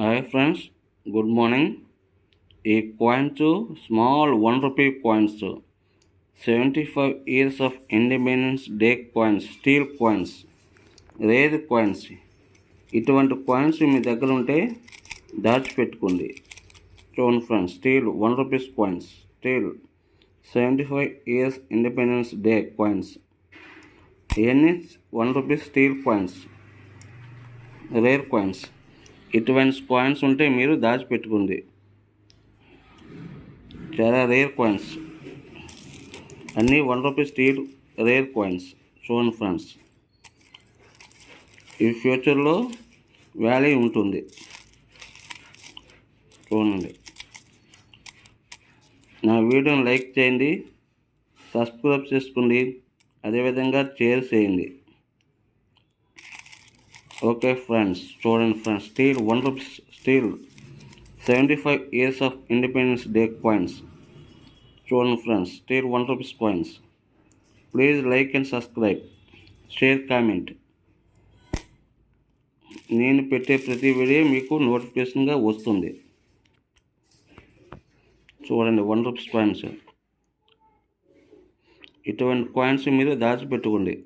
Hi friends, good morning. A coin to small 1 rupee coins to 75 years of Independence Day coins, steel coins, rare coins. ఇటువంటి coins మీ దగ్గర ఉంటే దాచిపెట్టుకోండి. చూడండి friends, steel 1 rupees coins, steel 75 years independence day coins. ఇవన్నీ 1 rupees steel coins, rare coins. ఇటువంటి coins ఉంటే మీరు దాచిపెట్టుకుంది. చాలా rare coins, అన్నీ 1 రూపీ స్టీల్ రేర్ కాయిన్స్. చూడండి ఫ్రెండ్స్, ఈ ఫ్యూచర్లో వాల్యూ ఉంటుంది. చూడండి, నా వీడియోని లైక్ చేయండి, సబ్స్క్రైబ్ చేసుకోండి, అదేవిధంగా షేర్ చేయండి. ఓకే ఫ్రెండ్స్, చూడండి friends, steel 1 rupees steel 75 years of independence day coins. చూడండి friends, steel 1 rupees coins. Please like and subscribe, share, comment. నేను పెట్టే ప్రతి వీడియో మీకు నోటిఫికేషన్గా వస్తుంది. చూడండి, 1 రూపీస్ కాయిన్స్. ఇటువంటి కాయిన్స్ మీరు దాచిపెట్టుకోండి.